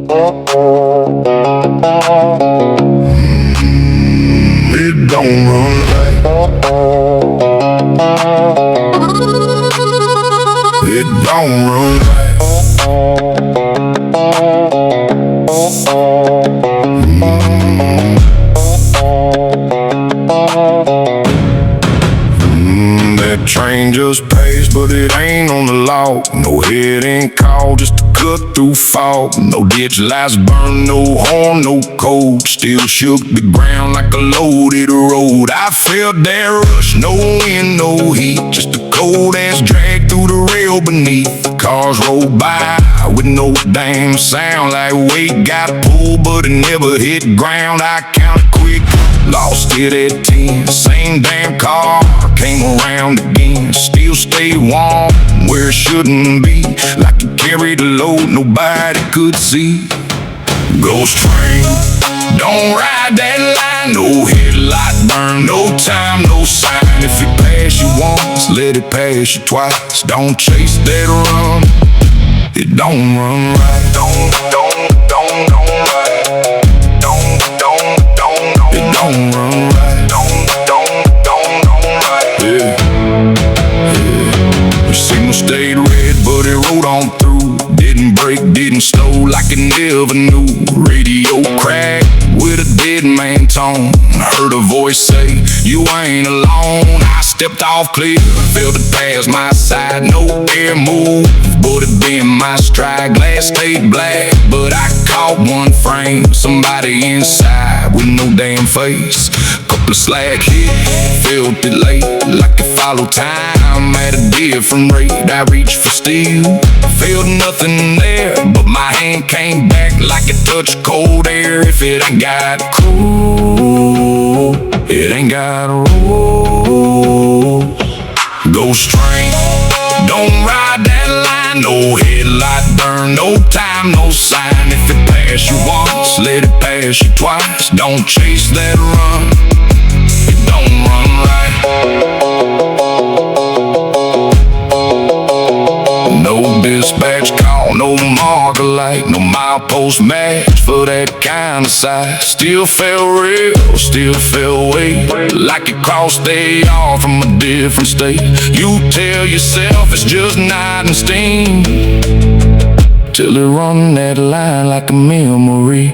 It don't run right. It don't run right. That train just passed, but it ain't on the law. No head ain't called, just a cut through fog. No ditch lights burn, no horn, no code. Still shook the ground like a loaded road. I felt that rush, no wind, no heat, just a cold ass drag through the rail beneath. Cars roll by with no damn sound, like weight got pulled, but it never hit ground. I counted quick, lost it at 10. Same damn car came around again. Still stay warm where it shouldn't be, like it carried a load nobody could see. Ghost train, don't ride that line. No headlight burn, no time, no sign. If it pass you once, let it pass you twice. Don't chase that run, it don't run right. Don't right. It don't run right. Don't right. The signal stayed red, but it rode on through. Didn't break, didn't slow, like it never knew. Radio cracked with a dead man tone. Heard a voice say, you ain't alone. I stepped off clear, felt it pass my side. No air move, but it been my stride. Glass stayed black, but I caught one frame. Somebody inside with no damn face. Couple of slack hits, felt it late, like it followed time at a different rate. I reached for steel, felt nothing there, but my hand came back like it touched cold air. If it ain't got cool, it ain't got rules. Ghost train, don't ride that line. No headlight burn, no time, no sign. If it pass you once, let it pass you twice. Don't chase that run, it don't run right. No dispatch call, no marker light, no milepost match for that kind of sight. Still felt real, still felt weight, like it crossed they all from a different state. You tell yourself it's just night and steam, till it run that line like a memory.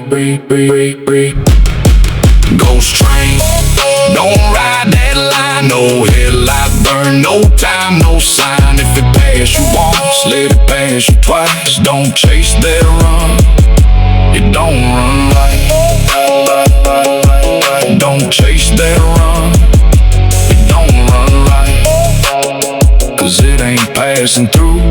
Ghost train, don't ride that line. No headlight burn, no time, no sign. If it pass you once, let it pass you twice. Don't chase that run, it don't run right. Don't chase that run, it don't run right, 'cause it ain't passing through.